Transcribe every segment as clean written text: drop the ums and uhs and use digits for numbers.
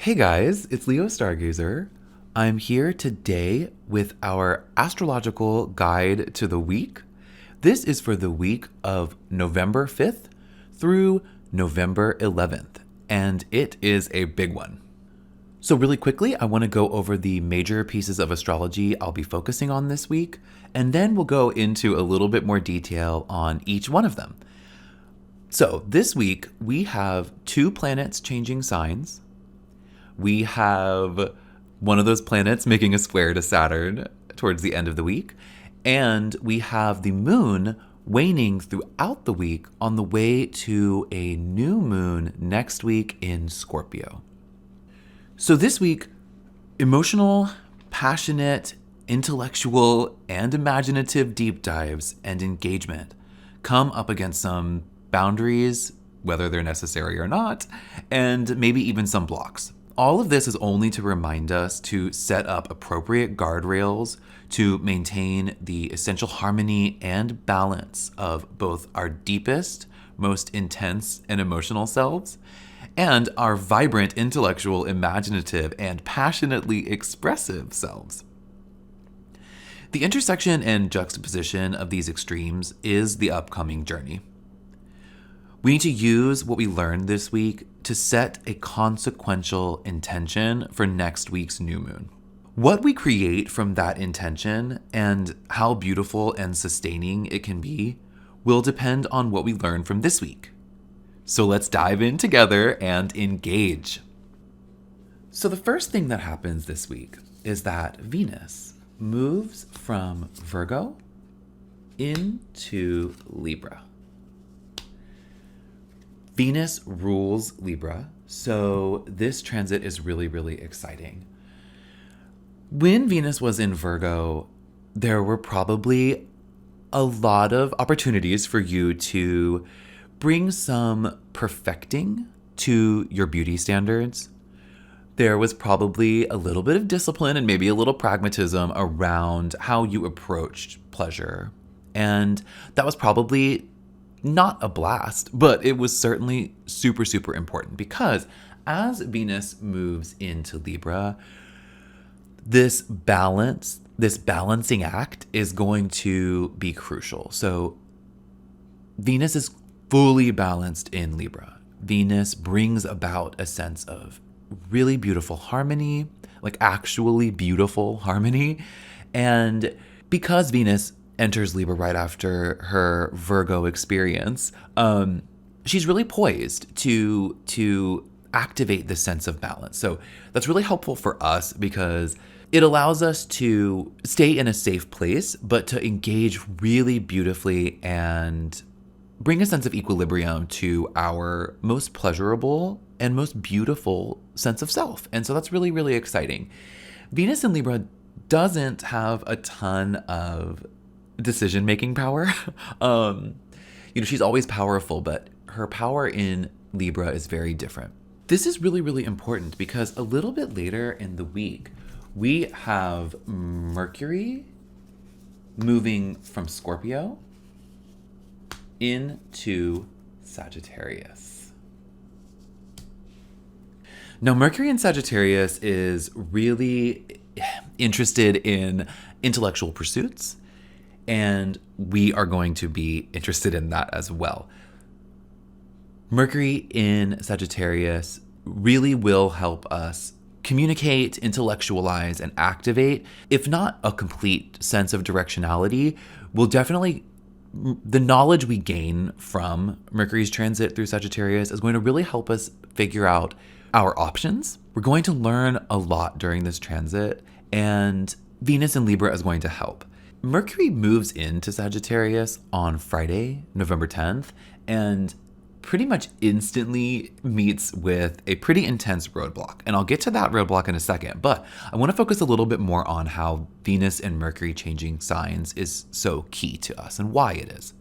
Hey guys, it's Leo Stargazer. I'm here today with our astrological guide to the week. This is for the week of November 5th through November 11th, and it is a big one. So, really quickly, I want to go over the major pieces of astrology I'll be focusing on this week, and then we'll go into a little bit more detail on each one of them. So, this week we have two planets changing signs. We have one of those planets making a square to Saturn towards the end of the week. And we have the moon waning throughout the week on the way to a new moon next week in Scorpio. So this week, emotional, passionate, intellectual, and imaginative deep dives and engagement come up against some boundaries, whether they're necessary or not, and maybe even some blocks. All of this is only to remind us to set up appropriate guardrails to maintain the essential harmony and balance of both our deepest, most intense, and emotional selves, and our vibrant, intellectual, imaginative, and passionately expressive selves. The intersection and juxtaposition of these extremes is the upcoming journey. We need to use what we learned this week to set a consequential intention for next week's new moon. What we create from that intention and how beautiful and sustaining it can be will depend on what we learn from this week. So let's dive in together and engage. So the first thing that happens this week is that Venus moves from Virgo into Libra. Venus rules Libra, so this transit is really, really exciting. When Venus was in Virgo, there were probably a lot of opportunities for you to bring some perfecting to your beauty standards. There was probably a little bit of discipline and maybe a little pragmatism around how you approached pleasure. And that was probably not a blast, but it was certainly super, super important because as Venus moves into Libra, this balancing act is going to be crucial. So Venus is fully balanced in Libra. Venus brings about a sense of really beautiful harmony, like actually beautiful harmony. And because Venus enters Libra right after her Virgo experience, she's really poised to activate this sense of balance. So that's really helpful for us because it allows us to stay in a safe place, but to engage really beautifully and bring a sense of equilibrium to our most pleasurable and most beautiful sense of self. And so that's really, really exciting. Venus in Libra doesn't have a ton of decision-making power. She's always powerful, but her power in Libra is very different. This is really, really important because a little bit later in the week, we have Mercury moving from Scorpio into Sagittarius. Now, Mercury in Sagittarius is really interested in intellectual pursuits, and we are going to be interested in that as well. Mercury in Sagittarius really will help us communicate, intellectualize, and activate, if not a complete sense of directionality, the knowledge we gain from Mercury's transit through Sagittarius is going to really help us figure out our options. We're going to learn a lot during this transit, and Venus in Libra is going to help. Mercury moves into Sagittarius on Friday, November 10th, and pretty much instantly meets with a pretty intense roadblock. And I'll get to that roadblock in a second, but I want to focus a little bit more on how Venus and Mercury changing signs is so key to us and why it is.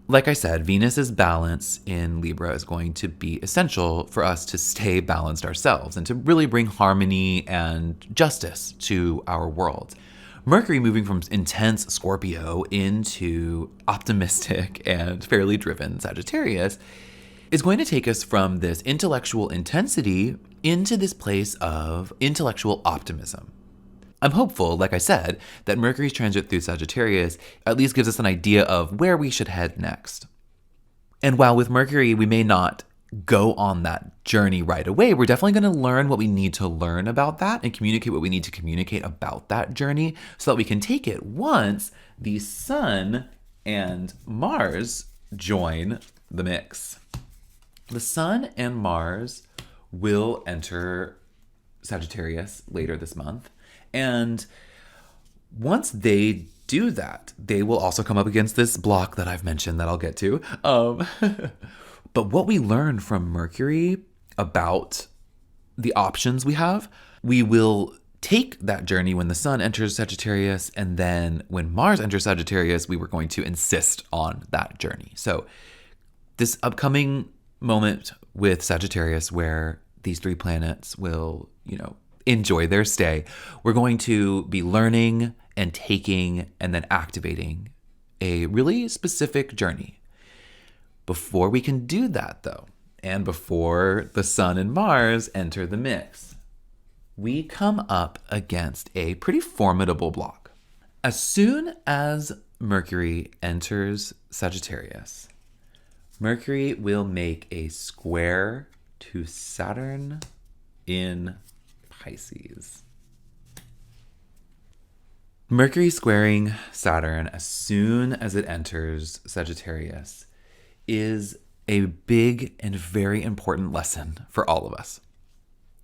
Like I said, Venus's balance in Libra is going to be essential for us to stay balanced ourselves and to really bring harmony and justice to our world. Mercury moving from intense Scorpio into optimistic and fairly driven Sagittarius is going to take us from this intellectual intensity into this place of intellectual optimism. I'm hopeful, like I said, that Mercury's transit through Sagittarius at least gives us an idea of where we should head next. And while with Mercury, we may not go on that journey right away, we're definitely going to learn what we need to learn about that and communicate what we need to communicate about that journey so that we can take it once the Sun and Mars join the mix. The Sun and Mars will enter Sagittarius later this month. And once they do that, they will also come up against this block that I've mentioned that I'll get to. But what we learn from Mercury about the options we have, we will take that journey when the Sun enters Sagittarius, and then when Mars enters Sagittarius, we were going to insist on that journey. So this upcoming moment with Sagittarius, where these three planets will, enjoy their stay, we're going to be learning and taking and then activating a really specific journey. Before we can do that, though, and before the Sun and Mars enter the mix, we come up against a pretty formidable block. As soon as Mercury enters Sagittarius, Mercury will make a square to Saturn in Pisces. Mercury squaring Saturn as soon as it enters Sagittarius is a big and very important lesson for all of us.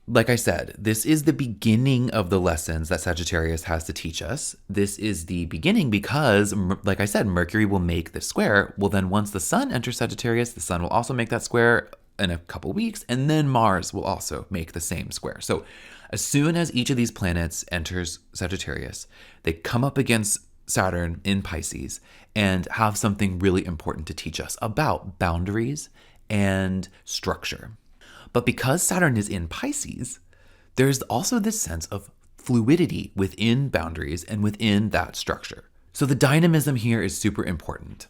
Like I said, this is the beginning of the lessons that Sagittarius has to teach us. This is the beginning because, like I said, Mercury will make this square. Well, then once the Sun enters Sagittarius, the Sun will also make that square in a couple weeks, and then Mars will also make the same square. So as soon as each of these planets enters Sagittarius, they come up against Saturn in Pisces and have something really important to teach us about boundaries and structure. But because Saturn is in Pisces, there's also this sense of fluidity within boundaries and within that structure. So the dynamism here is super important.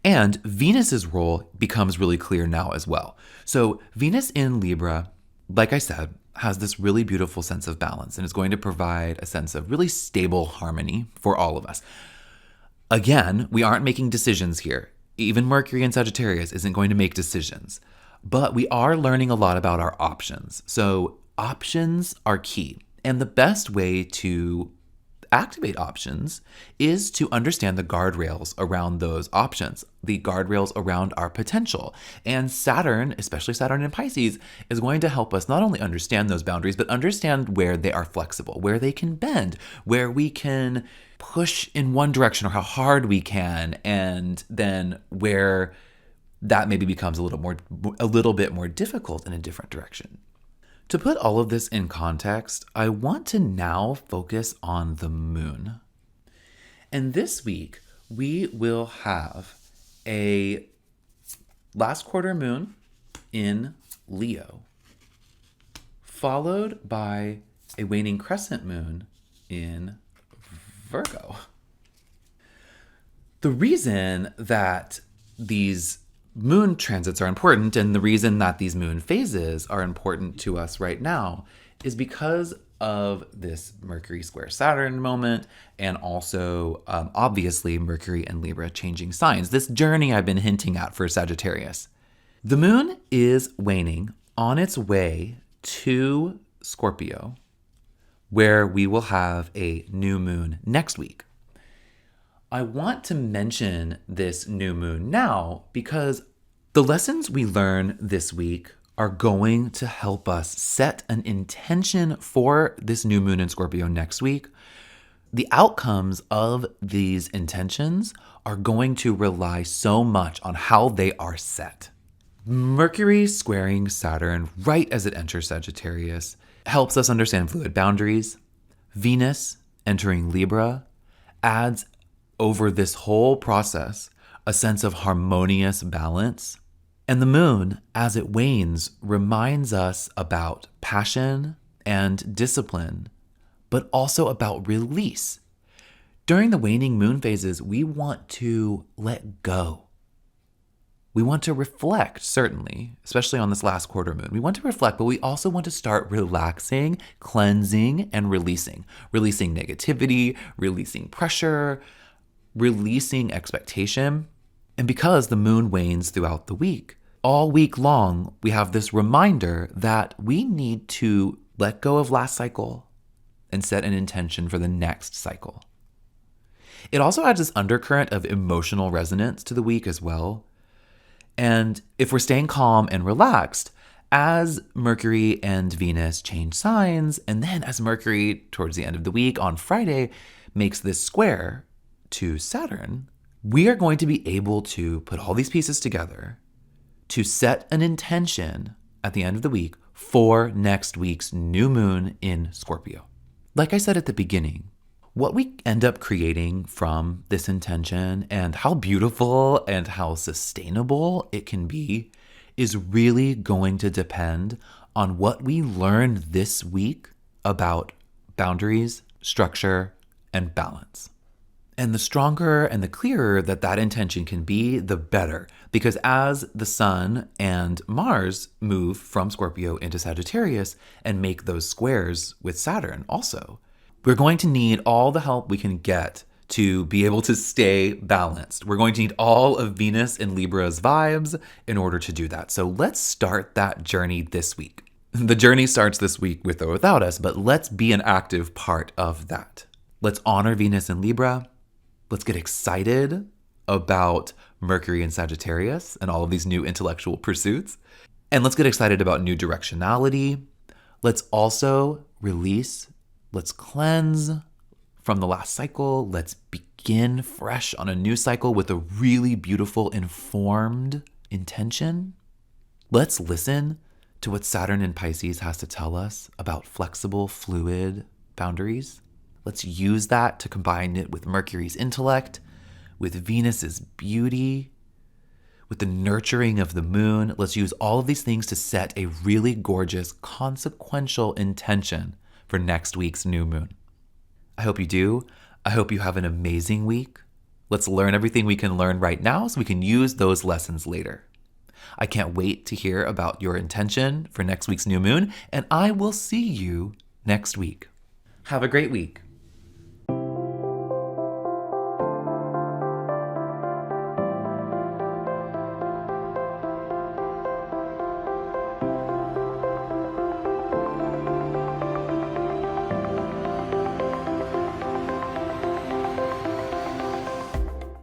And Venus's role becomes really clear now as well. So Venus in Libra, like I said, has this really beautiful sense of balance and is going to provide a sense of really stable harmony for all of us. Again, we aren't making decisions here. Even Mercury in Sagittarius isn't going to make decisions, but we are learning a lot about our options. So options are key. And the best way to activate options is to understand the guardrails around those options, the guardrails around our potential. And Saturn, especially Saturn in Pisces, is going to help us not only understand those boundaries, but understand where they are flexible, where they can bend, where we can push in one direction or how hard we can, and then where that maybe becomes a little bit more difficult in a different direction. To put all of this in context, I want to now focus on the moon. And this week, we will have a last quarter moon in Leo, followed by a waning crescent moon in Virgo. The reason that these moon transits are important, and the reason that these moon phases are important to us right now, is because of this Mercury square Saturn moment, and also obviously Mercury and Libra changing signs, this journey I've been hinting at for Sagittarius. The moon is waning on its way to Scorpio, where we will have a new moon next week. I want to mention this new moon now because the lessons we learn this week are going to help us set an intention for this new moon in Scorpio next week. The outcomes of these intentions are going to rely so much on how they are set. Mercury squaring Saturn right as it enters Sagittarius helps us understand fluid boundaries. Venus entering Libra adds over this whole process a sense of harmonious balance. And the moon, as it wanes, reminds us about passion and discipline, but also about release. During the waning moon phases, we want to let go. We want to reflect, certainly, especially on this last quarter moon. We want to reflect, but we also want to start relaxing, cleansing, and releasing. Releasing negativity, releasing pressure, releasing expectation. And because the moon wanes throughout the week, all week long, we have this reminder that we need to let go of last cycle and set an intention for the next cycle. It also adds this undercurrent of emotional resonance to the week as well. And if we're staying calm and relaxed, as Mercury and Venus change signs, and then as Mercury, towards the end of the week on Friday, makes this square to Saturn, we are going to be able to put all these pieces together to set an intention at the end of the week for next week's new moon in Scorpio. Like I said at the beginning, what we end up creating from this intention and how beautiful and how sustainable it can be is really going to depend on what we learn this week about boundaries, structure, and balance. And the stronger and the clearer that intention can be, the better. Because as the Sun and Mars move from Scorpio into Sagittarius and make those squares with Saturn also, we're going to need all the help we can get to be able to stay balanced. We're going to need all of Venus and Libra's vibes in order to do that. So let's start that journey this week. The journey starts this week with or without us, but let's be an active part of that. Let's honor Venus and Libra. Let's get excited about Mercury and Sagittarius and all of these new intellectual pursuits. And let's get excited about new directionality. Let's also release. Let's cleanse from the last cycle. Let's begin fresh on a new cycle with a really beautiful, informed intention. Let's listen to what Saturn in Pisces has to tell us about flexible, fluid boundaries. Let's use that to combine it with Mercury's intellect, with Venus's beauty, with the nurturing of the moon. Let's use all of these things to set a really gorgeous, consequential intention for next week's new moon. I hope you do. I hope you have an amazing week. Let's learn everything we can learn right now so we can use those lessons later. I can't wait to hear about your intention for next week's new moon, and I will see you next week. Have a great week.